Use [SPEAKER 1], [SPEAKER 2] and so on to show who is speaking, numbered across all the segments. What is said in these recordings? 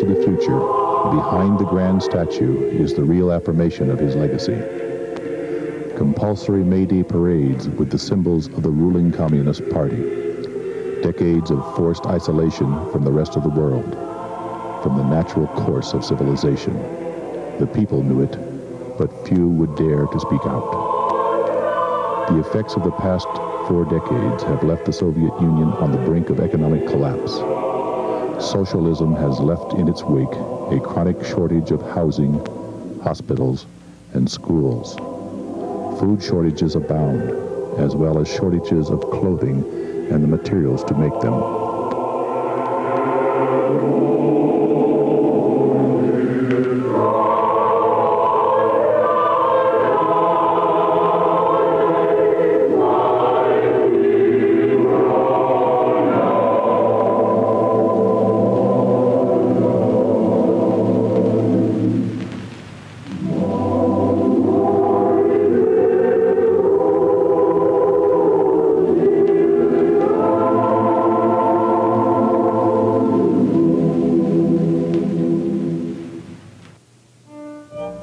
[SPEAKER 1] the future, behind the grand statue is the real affirmation of his legacy. Compulsory May Day parades with the symbols of the ruling Communist Party. Decades of forced isolation from the rest of the world, from the natural course of civilization. The people knew it, but few would dare to speak out. The effects of the past 4 decades have left the Soviet Union on the brink of economic collapse. Socialism has left in its wake a chronic shortage of housing, hospitals, and schools. Food shortages abound, as well as shortages of clothing and the materials to make them.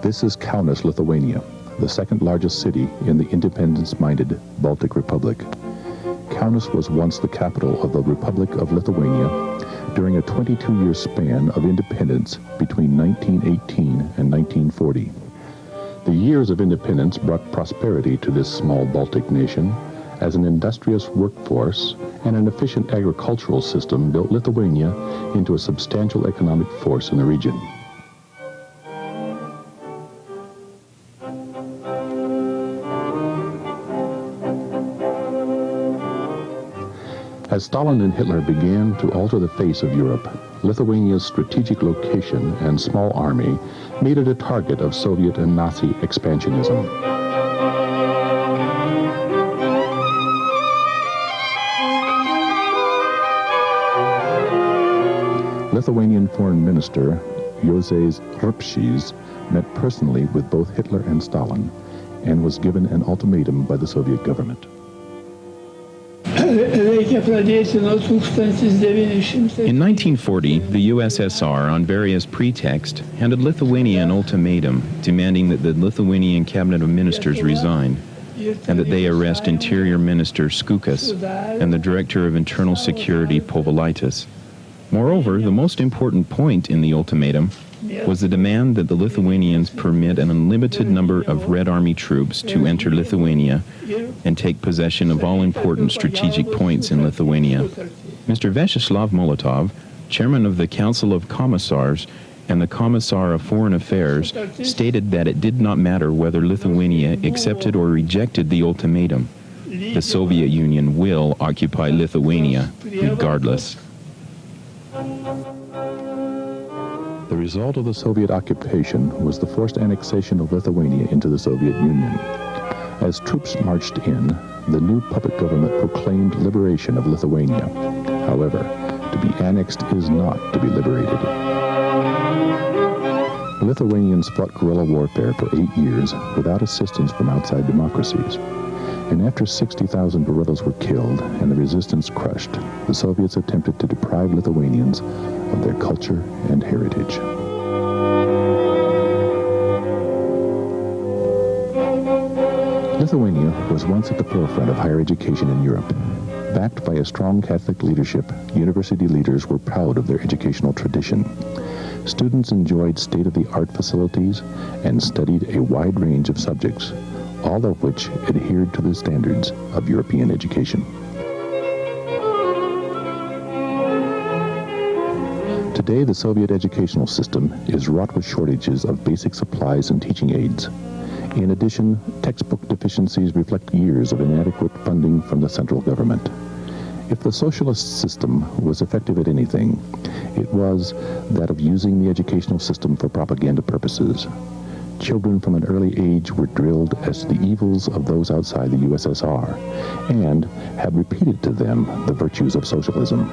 [SPEAKER 1] This is Kaunas, Lithuania, the second largest city in the independence-minded Baltic Republic. Kaunas was once the capital of the Republic of Lithuania during a 22-year span of independence between 1918 and 1940. The years of independence brought prosperity to this small Baltic nation, as an industrious workforce and an efficient agricultural system built Lithuania into a substantial economic force in the region. As Stalin and Hitler began to alter the face of Europe, Lithuania's strategic location and small army made it a target of Soviet and Nazi expansionism. Lithuanian Foreign Minister Juozas Urbšys met personally with both Hitler and Stalin and was given an ultimatum by the Soviet government.
[SPEAKER 2] In 1940, the USSR, on various pretexts, handed Lithuania an ultimatum demanding that the Lithuanian Cabinet of Ministers resign and that they arrest Interior Minister Skukas and the Director of Internal Security Povilaitis. Moreover, the most important point in the ultimatum was the demand that the Lithuanians permit an unlimited number of Red Army troops to enter Lithuania and take possession of all important strategic points in Lithuania. Mr. Vyacheslav Molotov, chairman of the Council of Commissars and the Commissar of Foreign Affairs, stated that it did not matter whether Lithuania accepted or rejected the ultimatum. The Soviet Union will occupy Lithuania, regardless.
[SPEAKER 1] The result of the Soviet occupation was the forced annexation of Lithuania into the Soviet Union. As troops marched in, the new puppet government proclaimed liberation of Lithuania. However, to be annexed is not to be liberated. Lithuanians fought guerrilla warfare for 8 years without assistance from outside democracies. And after 60,000 guerrillas were killed and the resistance crushed, the Soviets attempted to deprive Lithuanians of their culture and heritage. Lithuania was once at the forefront of higher education in Europe. Backed by a strong Catholic leadership, university leaders were proud of their educational tradition. Students enjoyed state-of-the-art facilities and studied a wide range of subjects, all of which adhered to the standards of European education. Today, the Soviet educational system is wrought with shortages of basic supplies and teaching aids. In addition, textbook deficiencies reflect years of inadequate funding from the central government. If the socialist system was effective at anything, it was that of using the educational system for propaganda purposes. Children from an early age were drilled as to the evils of those outside the USSR and have repeated to them the virtues of socialism.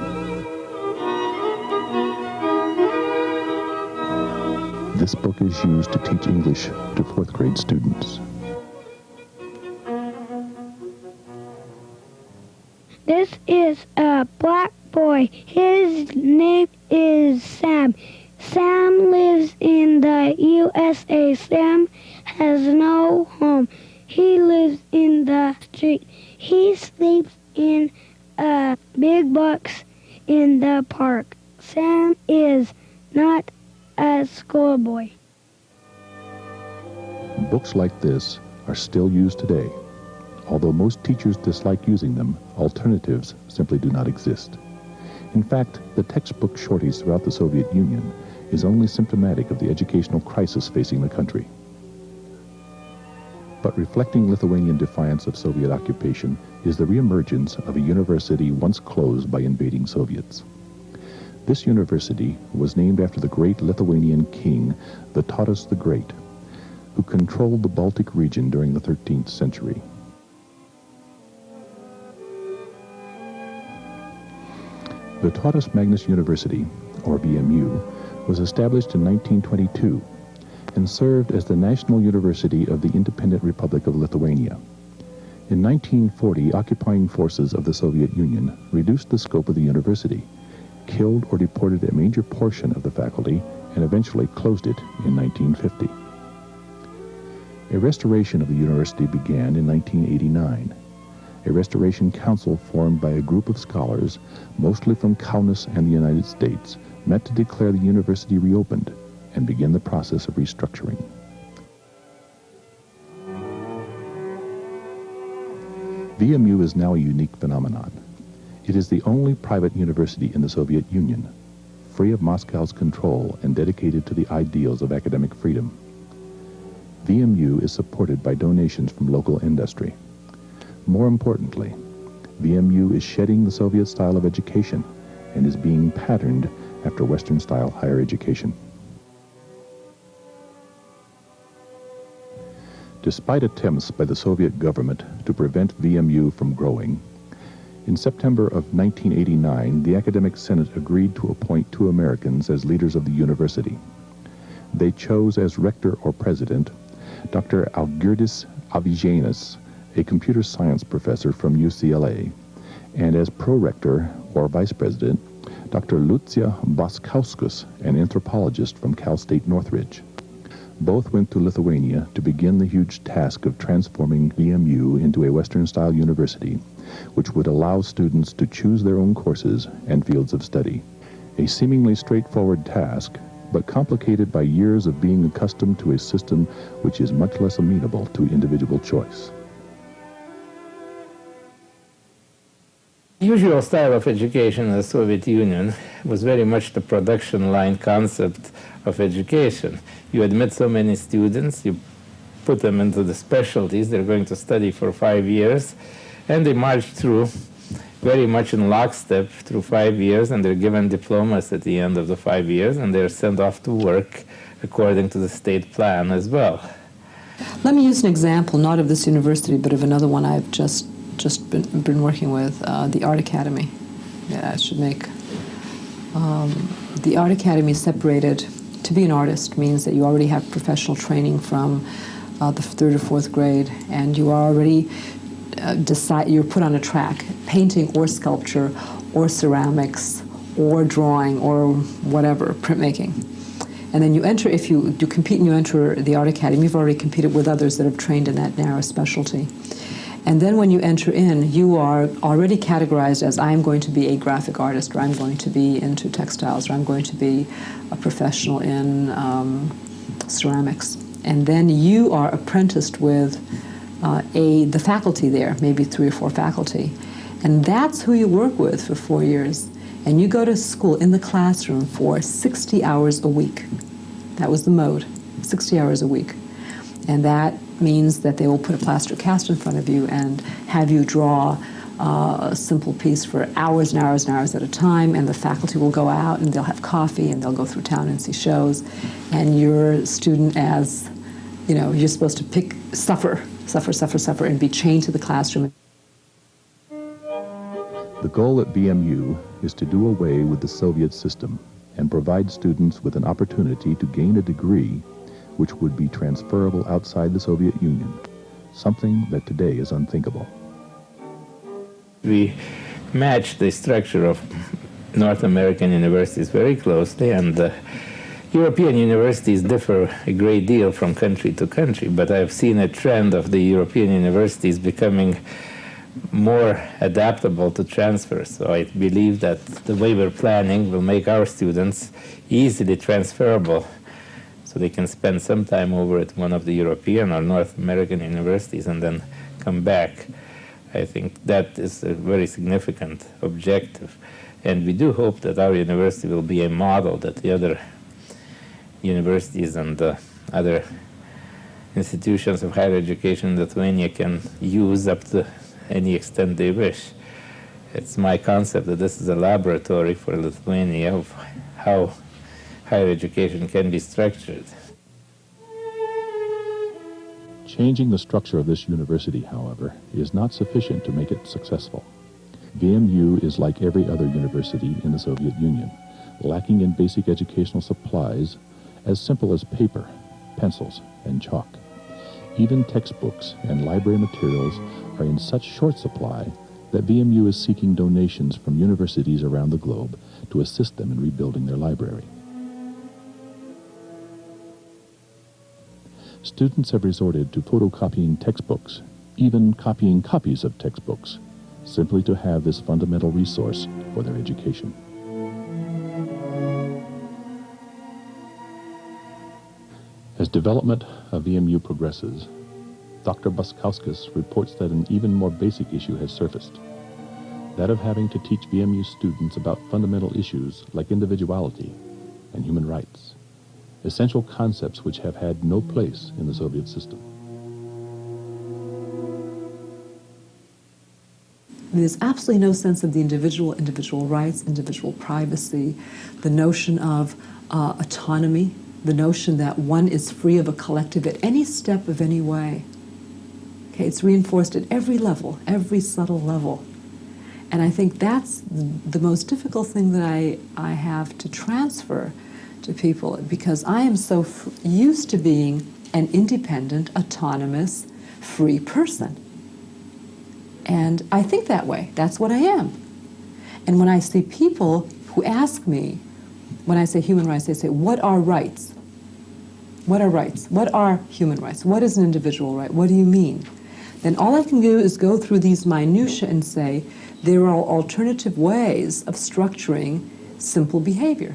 [SPEAKER 1] This book is used to teach English to 4th grade students.
[SPEAKER 3] This is a black boy. His name is Sam. Sam lives in the USA. Sam has no home. He lives in the street. He sleeps in a big box in the park. Sam is not a schoolboy.
[SPEAKER 1] Books like this are still used today. Although most teachers dislike using them, alternatives simply do not exist. In fact, the textbook shortage throughout the Soviet Union is only symptomatic of the educational crisis facing the country. But reflecting Lithuanian defiance of Soviet occupation is the reemergence of a university once closed by invading Soviets. This university was named after the great Lithuanian king, Vytautas the Great, who controlled the Baltic region during the 13th century. Vytautas Magnus University, or VMU, was established in 1922 and served as the national university of the independent Republic of Lithuania. In 1940, occupying forces of the Soviet Union reduced the scope of the university, killed or deported a major portion of the faculty, and eventually closed it in 1950. A restoration of the university began in 1989. A restoration council formed by a group of scholars, mostly from Kaunas and the United States, met to declare the university reopened and begin the process of restructuring. VMU is now a unique phenomenon. It is the only private university in the Soviet Union, free of Moscow's control and dedicated to the ideals of academic freedom. VMU is supported by donations from local industry. More importantly, VMU is shedding the Soviet style of education and is being patterned after Western-style higher education. Despite attempts by the Soviet government to prevent VMU from growing, in September of 1989, the Academic Senate agreed to appoint 2 Americans as leaders of the university. They chose as rector or president Dr. Algirdas Avizienas, a computer science professor from UCLA, and as prorector or vice president, Dr. Liucija Baskausas, an anthropologist from Cal State Northridge. Both went to Lithuania to begin the huge task of transforming VMU into a Western-style university, which would allow students to choose their own courses and fields of study. A seemingly straightforward task, but complicated by years of being accustomed to a system which is much less amenable to individual choice.
[SPEAKER 4] The usual style of education in the Soviet Union was very much the production line concept of education. You admit so many students, you put them into the specialties, they're going to study for 5 years, and they march through very much in lockstep through 5 years, and they're given diplomas at the end of the 5 years, and they're sent off to work according to the state plan as well.
[SPEAKER 5] Let me use an example, not of this university, but of another one I've just been working with, the Art Academy. Yeah, I should make. The Art Academy separated. To be an artist means that you already have professional training from the 3rd or 4th grade, and you are already you're put on a track, painting or sculpture or ceramics or drawing or whatever, printmaking. And then you enter, if you compete and you enter the Art Academy, you've already competed with others that have trained in that narrow specialty. And then when you enter in, you are already categorized as I'm going to be a graphic artist, or I'm going to be into textiles, or I'm going to be a professional in ceramics. And then you are apprenticed with the faculty there, maybe 3 or 4 faculty. And that's who you work with for 4 years. And you go to school in the classroom for 60 hours a week. That was the mode, 60 hours a week. And that means that they will put a plaster cast in front of you and have you draw a simple piece for hours and hours and hours at a time, and the faculty will go out and they'll have coffee and they'll go through town and see shows, and your student, as you know, you're supposed to suffer, and be chained to the classroom.
[SPEAKER 1] The goal at VMU is to do away with the Soviet system and provide students with an opportunity to gain a degree which would be transferable outside the Soviet Union, something that today is unthinkable.
[SPEAKER 4] We matched the structure of North American universities very closely, and European universities differ a great deal from country to country, but I've seen a trend of the European universities becoming more adaptable to transfer. So I believe that the way we're planning will make our students easily transferable, so they can spend some time over at one of the European or North American universities and then come back. I think that is a very significant objective. And we do hope that our university will be a model that the other universities and other institutions of higher education in Lithuania can use up to any extent they wish. It's my concept that this is a laboratory for Lithuania of how higher education can be structured.
[SPEAKER 1] Changing the structure of this university, however, is not sufficient to make it successful. VMU is like every other university in the Soviet Union, lacking in basic educational supplies as simple as paper, pencils, and chalk. Even textbooks and library materials are in such short supply that VMU is seeking donations from universities around the globe to assist them in rebuilding their library. Students have resorted to photocopying textbooks, even copying copies of textbooks, simply to have this fundamental resource for their education. As development of VMU progresses, Dr. Baskausas reports that an even more basic issue has surfaced, that of having to teach VMU students about fundamental issues like individuality and human rights, essential concepts which have had no place in the Soviet system.
[SPEAKER 5] There's absolutely no sense of the individual rights, individual privacy, the notion of autonomy, the notion that one is free of a collective at any step of any way. Okay, it's reinforced at every level, every subtle level. And I think that's the most difficult thing that I have to transfer to people, because I am so used to being an independent, autonomous, free person. And I think that way. That's what I am. And when I see people who ask me, when I say human rights, they say, what are rights? What are rights? What are human rights? What is an individual right? What do you mean? Then all I can do is go through these minutiae and say, there are alternative ways of structuring simple behavior.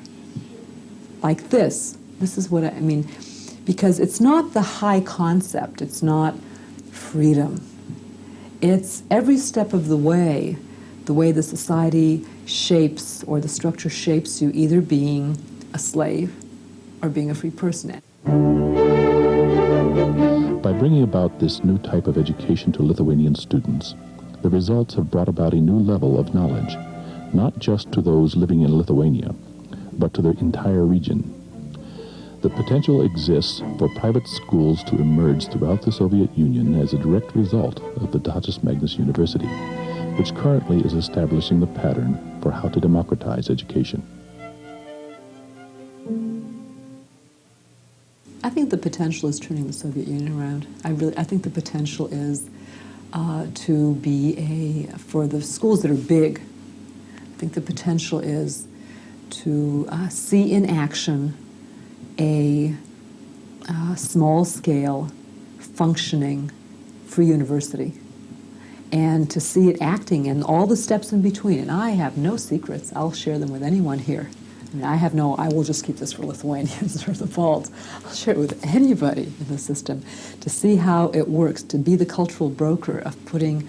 [SPEAKER 5] Like this. This is what I mean. Because it's not the high concept. It's not freedom. It's every step of the way the society shapes or the structure shapes you, either being a slave or being a free person.
[SPEAKER 1] By bringing about this new type of education to Lithuanian students, the results have brought about a new level of knowledge, not just to those living in Lithuania, but to the entire region. The potential exists for private schools to emerge throughout the Soviet Union as a direct result of Vytautas Magnus University, which currently is establishing the pattern for how to democratize education.
[SPEAKER 5] I think the potential is turning the Soviet Union around. I think the potential is to be for the schools that are big, I think the potential is to see in action a small-scale, functioning free university, and to see it acting in all the steps in between. And I have no secrets. I'll share them with anyone here. I mean, I will just keep this for Lithuanians or the Balts. I'll share it with anybody in the system to see how it works, to be the cultural broker of putting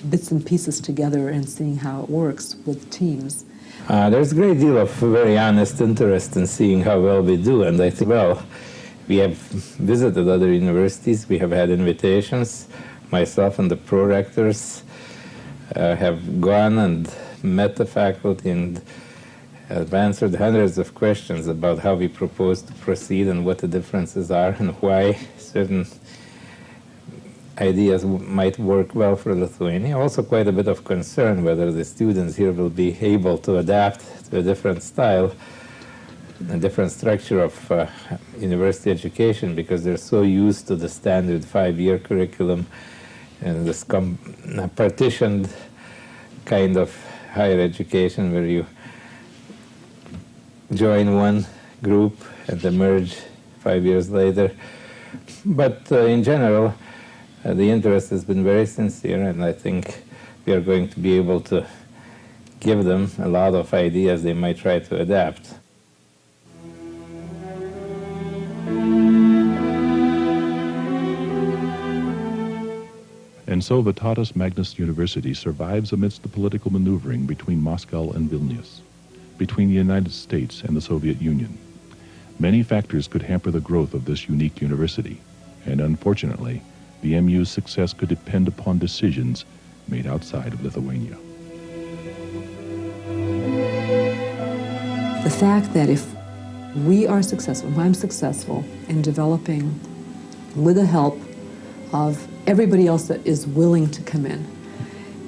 [SPEAKER 5] bits and pieces together and seeing how it works with teams.
[SPEAKER 4] There's a great deal of very honest interest in seeing how well we do, and I think, well, we have visited other universities, we have had invitations. Myself and the Prorectors have gone and met the faculty and have answered hundreds of questions about how we propose to proceed and what the differences are and why certain ideas might work well for Lithuania. Also quite a bit of concern whether the students here will be able to adapt to a different style, a different structure of university education, because they're so used to the standard 5-year curriculum and this partitioned kind of higher education where you join one group and emerge 5 years later. But in general, the interest has been very sincere, and I think we are going to be able to give them a lot of ideas they might try to adapt.
[SPEAKER 1] And so Vytautas Magnus University survives amidst the political maneuvering between Moscow and Vilnius, between the United States and the Soviet Union. Many factors could hamper the growth of this unique university, and unfortunately, the MU's success could depend upon decisions made outside of Lithuania.
[SPEAKER 5] The fact that if we are successful, if I'm successful in developing, with the help of everybody else that is willing to come in,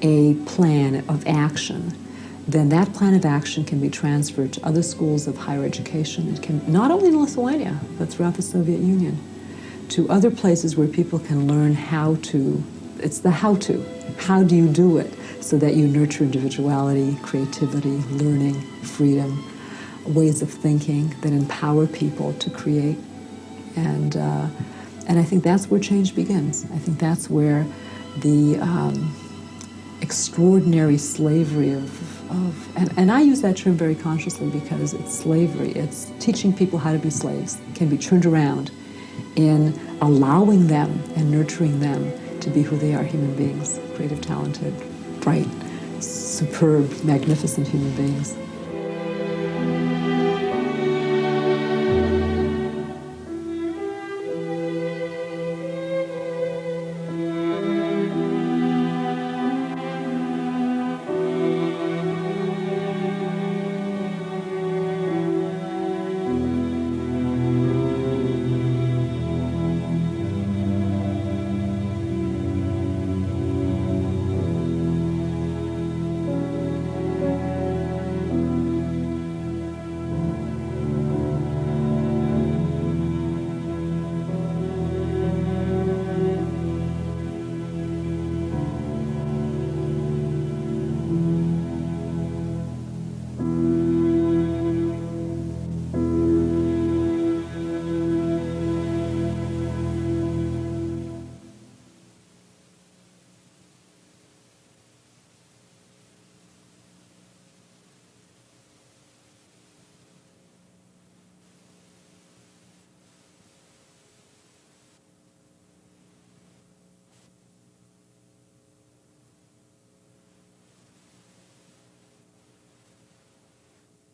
[SPEAKER 5] a plan of action, then that plan of action can be transferred to other schools of higher education. It can, not only in Lithuania, but throughout the Soviet Union, to other places where people can learn how to. It's the how-to. How do you do it so that you nurture individuality, creativity, learning, freedom, ways of thinking that empower people to create. And I think that's where change begins. I think that's where the extraordinary slavery and I use that term very consciously because it's slavery. It's teaching people how to be slaves. It can be turned around in allowing them and nurturing them to be who they are, human beings, creative, talented, bright, superb, magnificent human beings.